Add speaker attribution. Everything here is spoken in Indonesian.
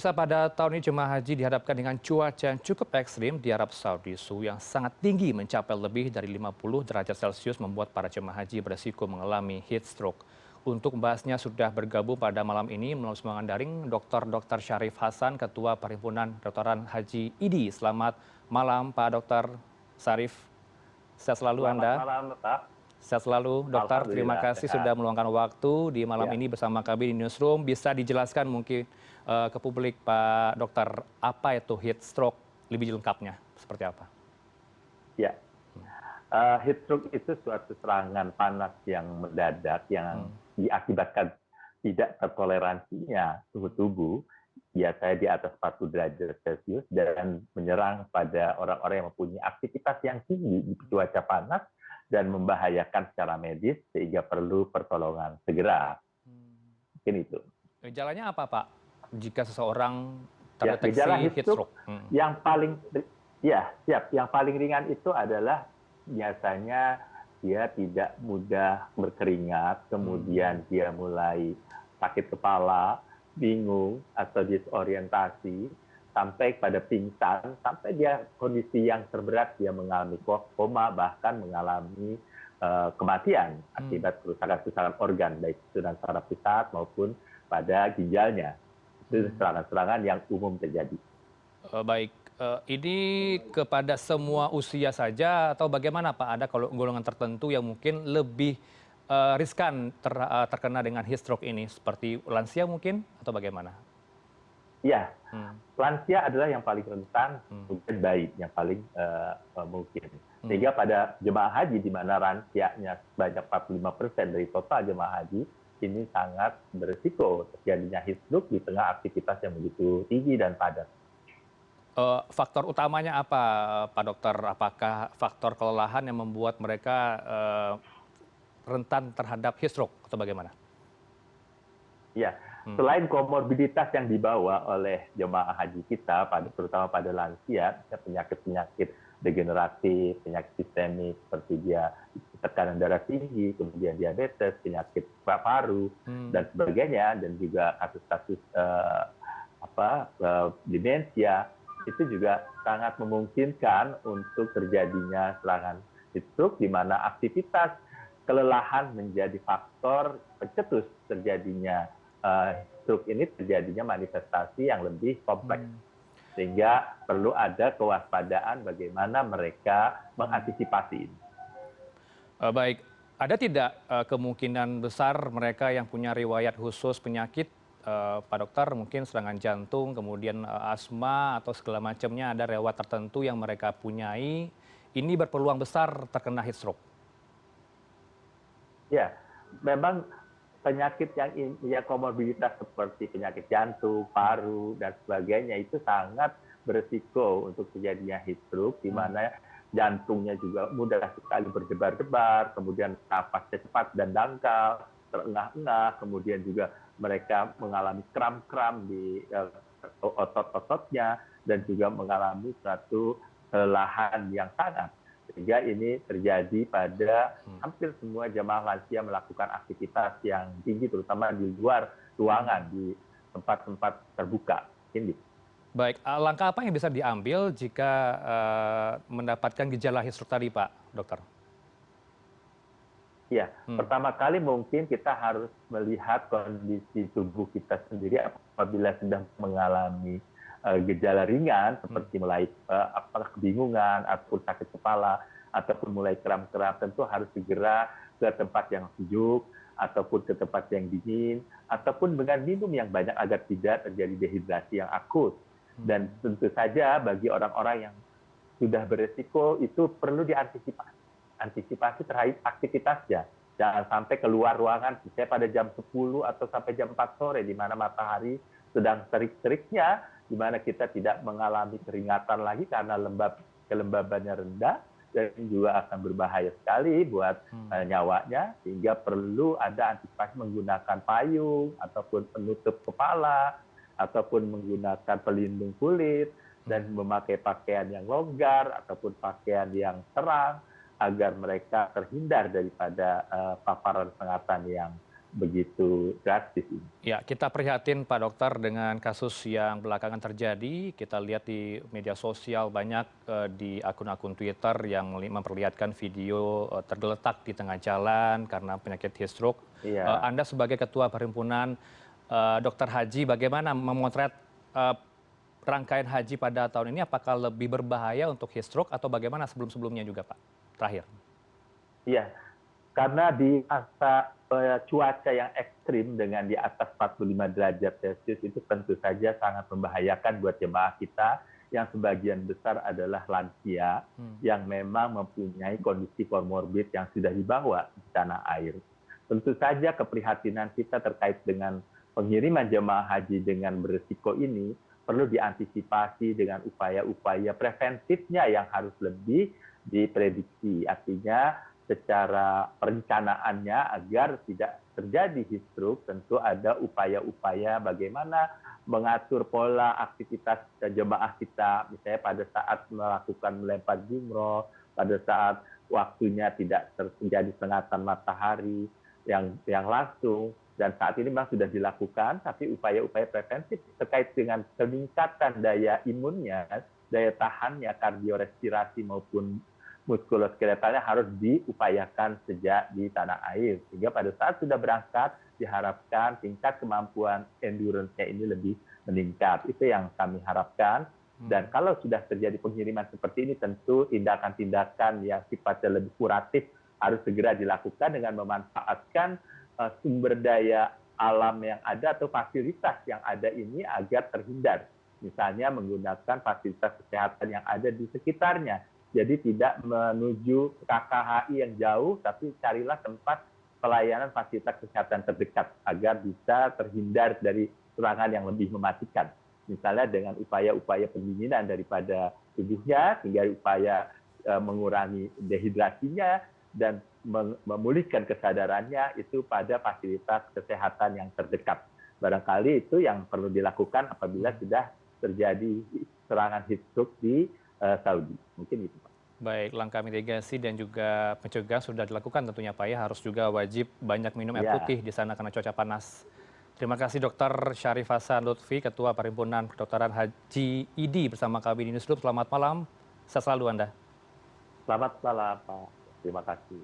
Speaker 1: Pada tahun ini jemaah haji dihadapkan dengan cuaca yang cukup ekstrim di Arab Saudi. Suhu yang sangat tinggi mencapai lebih dari 50 derajat Celcius membuat para jemaah haji beresiko mengalami heat stroke. Untuk membahasnya sudah bergabung pada malam ini melalui sambungan daring Dr. Syarif Hasan, Ketua Perhimpunan Kedokteran Haji IDI. Selamat malam Pak Dr. Syarif. Sehat selalu
Speaker 2: Selamat
Speaker 1: Anda.
Speaker 2: malam, Pak.
Speaker 1: Sehat selalu, dokter. Terima
Speaker 2: Alhamdulillah
Speaker 1: kasih
Speaker 2: sehat.
Speaker 1: sudah meluangkan waktu di malam
Speaker 2: Ya,
Speaker 1: ini bersama kami di Newsroom. Bisa dijelaskan mungkin ke publik, Pak Dokter, apa itu heat stroke lebih lengkapnya? Seperti apa?
Speaker 2: ya. Heat stroke itu suatu serangan panas yang mendadak yang diakibatkan tidak tertoleransinya suhu tubuh, biasanya di atas 40 derajat Celcius, dan menyerang pada orang-orang yang mempunyai aktivitas yang tinggi di cuaca panas dan membahayakan secara medis sehingga perlu pertolongan segera. Mungkin itu.
Speaker 1: Gejalanya apa, Pak? Jika seseorang
Speaker 2: Ya, gejala
Speaker 1: terdeteksi
Speaker 2: heat
Speaker 1: heat
Speaker 2: stroke
Speaker 1: stroke?
Speaker 2: yang paling yang paling ringan itu adalah biasanya dia tidak mudah berkeringat, kemudian dia mulai sakit kepala, bingung atau disorientasi, sampai pada pingsan, sampai dia kondisi yang terberat, dia mengalami koma, bahkan mengalami kematian akibat kerusakan organ, baik itu dalam saraf pusat maupun pada ginjalnya. Itu serangan-serangan yang umum terjadi.
Speaker 1: Baik, ini kepada semua usia saja atau bagaimana Pak? Ada kalau golongan tertentu yang mungkin lebih riskan terkena dengan heat stroke ini, seperti lansia mungkin atau bagaimana?
Speaker 2: Ya,
Speaker 1: Hmm.
Speaker 2: lansia adalah yang paling rentan, kemudian bayi yang paling mungkin. Sehingga pada jemaah haji di mana lansianya sebanyak 45% dari total jemaah haji, ini sangat berisiko terjadinya heat stroke di tengah aktivitas yang begitu tinggi dan padat.
Speaker 1: Faktor utamanya apa, Pak Dokter? Apakah faktor kelelahan yang membuat mereka rentan terhadap heat stroke atau bagaimana?
Speaker 2: Ya, selain komorbiditas yang dibawa oleh jemaah haji kita, terutama pada lansia, penyakit-penyakit degeneratif, penyakit sistemik seperti dia tekanan darah tinggi, kemudian diabetes, penyakit paru dan sebagainya, dan juga kasus-kasus demensia, itu juga sangat memungkinkan untuk terjadinya serangan heat stroke, di mana aktivitas kelelahan menjadi faktor pencetus terjadinya stroke ini, terjadinya manifestasi yang lebih kompleks. Sehingga perlu ada kewaspadaan bagaimana mereka mengantisipasi ini.
Speaker 1: Baik, ada tidak kemungkinan besar mereka yang punya riwayat khusus penyakit, Pak Dokter, mungkin serangan jantung, kemudian asma atau segala macamnya, ada riwayat tertentu yang mereka punyai, ini berpeluang besar terkena heat stroke?
Speaker 2: Ya, memang penyakit yang komorbiditas seperti penyakit jantung, paru, dan sebagainya itu sangat beresiko untuk terjadinya heat stroke, di mana jantungnya juga mudah sekali berdebar-debar, kemudian napasnya cepat dan dangkal, terengah-engah, kemudian juga mereka mengalami kram-kram di otot-ototnya, dan juga mengalami suatu kelelahan yang sangat. Sehingga ini terjadi pada hampir semua jemaah lansia melakukan aktivitas yang tinggi, terutama di luar ruangan, di tempat-tempat terbuka. Ini.
Speaker 1: Baik, langkah apa yang bisa diambil jika mendapatkan gejala heat stroke tadi, Pak Dokter?
Speaker 2: Ya, pertama kali mungkin kita harus melihat kondisi tubuh kita sendiri apabila sedang mengalami gejala ringan seperti mulai kebingungan ataupun sakit kepala ataupun mulai kram-kram, tentu harus segera ke tempat yang sejuk ataupun ke tempat yang dingin ataupun dengan minum yang banyak agar tidak terjadi dehidrasi yang akut. Dan tentu saja bagi orang-orang yang sudah beresiko itu perlu antisipasi terhadap aktivitasnya. Jangan sampai keluar ruangan misalnya pada jam 10 atau sampai jam 4 sore di mana matahari sedang terik-teriknya, di mana kita tidak mengalami keringatan lagi karena kelembabannya rendah, dan juga akan berbahaya sekali buat nyawanya, sehingga perlu ada antisipasi menggunakan payung ataupun penutup kepala ataupun menggunakan pelindung kulit dan memakai pakaian yang longgar ataupun pakaian yang terang agar mereka terhindar daripada paparan sengatan yang begitu drastis ini.
Speaker 1: Ya, kita prihatin Pak Dokter dengan kasus yang belakangan terjadi. Kita lihat di media sosial banyak di akun-akun Twitter yang memperlihatkan video tergeletak di tengah jalan karena penyakit heat stroke.
Speaker 2: Iya.
Speaker 1: Anda sebagai Ketua Perhimpunan Dokter Haji, bagaimana memotret rangkaian haji pada tahun ini? Apakah lebih berbahaya untuk heat stroke atau bagaimana sebelum-sebelumnya juga, Pak? Terakhir.
Speaker 2: Iya, karena di masa cuaca yang ekstrim dengan di atas 45 derajat Celcius itu tentu saja sangat membahayakan buat jemaah kita yang sebagian besar adalah lansia yang memang mempunyai kondisi komorbid yang sudah dibawa di tanah air. Tentu saja keprihatinan kita terkait dengan pengiriman jemaah haji dengan berisiko ini perlu diantisipasi dengan upaya-upaya preventifnya yang harus lebih diprediksi. Artinya secara perencanaannya agar tidak terjadi heat stroke, tentu ada upaya-upaya bagaimana mengatur pola aktivitas jemaah kita, misalnya pada saat melakukan melempar jumroh, pada saat waktunya tidak terjadi sengatan matahari yang langsung, dan saat ini memang sudah dilakukan, tapi upaya-upaya preventif terkait dengan peningkatan daya imunnya, daya tahannya, kardiorespirasi maupun muskuloskeletalnya harus diupayakan sejak di tanah air. Sehingga pada saat sudah berangkat, diharapkan tingkat kemampuan endurance-nya ini lebih meningkat. Itu yang kami harapkan. Dan kalau sudah terjadi pengiriman seperti ini, tentu tindakan-tindakan yang sifatnya lebih kuratif harus segera dilakukan dengan memanfaatkan sumber daya alam yang ada atau fasilitas yang ada ini agar terhindar. Misalnya menggunakan fasilitas kesehatan yang ada di sekitarnya. Jadi tidak menuju KKHI yang jauh, tapi carilah tempat pelayanan fasilitas kesehatan terdekat agar bisa terhindar dari serangan yang lebih mematikan. Misalnya dengan upaya-upaya pendinginan daripada tubuhnya, sehingga upaya mengurangi dehidrasinya dan memulihkan kesadarannya itu pada fasilitas kesehatan yang terdekat. Barangkali itu yang perlu dilakukan apabila sudah terjadi serangan heat stroke di Saudi. Mungkin itu, Pak.
Speaker 1: Baik, langkah mitigasi dan juga pencegahan sudah dilakukan tentunya Pak ya. Harus juga wajib banyak minum air
Speaker 2: Ya,
Speaker 1: putih di sana karena cuaca panas. Terima kasih Dr. Syarif Hasan Lutfi, Ketua Perhimpunan Kedokteran Haji ID bersama kami di Newsroom. Selamat malam, sehat selalu Anda.
Speaker 2: selamat malam, Pak. Terima kasih.